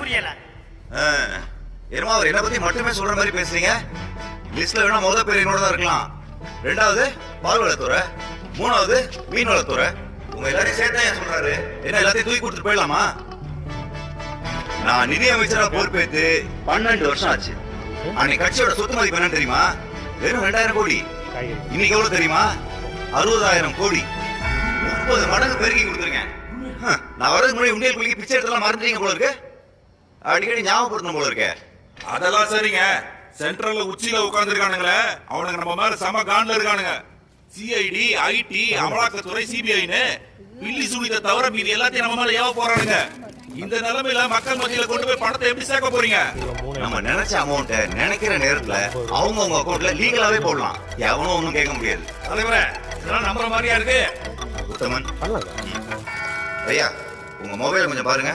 புரியல. என்னமா அவர் என்ன பத்தி மட்டுமே சொல்ற மாதிரி பேசுறீங்க? லிஸ்ட்ல வேணா முதல் பேர் என்னோட தான் இருக்கலாம். ரெண்டாவது பால் வளத்துறை, மூணாவது மீன் வளத்துறை. உங்க எல்லாரையும் சேர்த்தா ஏன் சொல்றாரு? என்ன எல்லாத்தையும் தூக்கி கொடுத்துட்டு போயிடலாமா? நான் நிதி அமைச்சரா பொறுப்பேற்று 12 வருஷம் ஆச்சு. அன்னைக்கு கட்சியோட சொத்து மதிப்பு என்னன்னு தெரியுமா? வெறும் 2000 கோடி. இன்னைக்கு எவ்வளவு தெரியுமா? 60,000 கோடி. 30 மடங்கு பெருக்கி கொடுத்துருக்கேன். நான் வரதுக்கு முன்னாடி உண்டியல் குளிக்க பிச்சை எடுத்தலாம் மறந்துட்டீங்க போல இருக்கு. அடிக்கடி ஞாபகப்படுத்தணும் போல இருக்கு. அதெல்லாம் சரிங்க. சென்ட்ரல்ல உச்சியில உட்கார்ந்துருக்கானுங்களே, அவனுக்கு நம்ம மேல சம காண்ல இருக்கானுங்க. சிஐடி, ஐடி, அமலாக்கத்துறை, சிபிஐன்னு பில்லி சுனித தவிர மீதி எல்லாத்தையும் நம்ம மேல ஏவ போறானுங்க. இந்த நிலைமையில மக்கள் மத்தியில கொண்டு போய் பணத்தை எப்படி சேர்க்க போறீங்க? நம்ம நினைச்ச அமௌண்ட நினைக்கிற நேரத்துல அவங்க அக்கௌண்ட்ல லீகலாவே போடலாம். எவனும் ஒண்ணும் கேட்க முடியாது. தலைவரே, இதெல்லாம் நம்புற மாதிரியா இருக்கு? உத்தமன் ஐயா, உங்க மொபைல் கொஞ்சம் பாருங்க.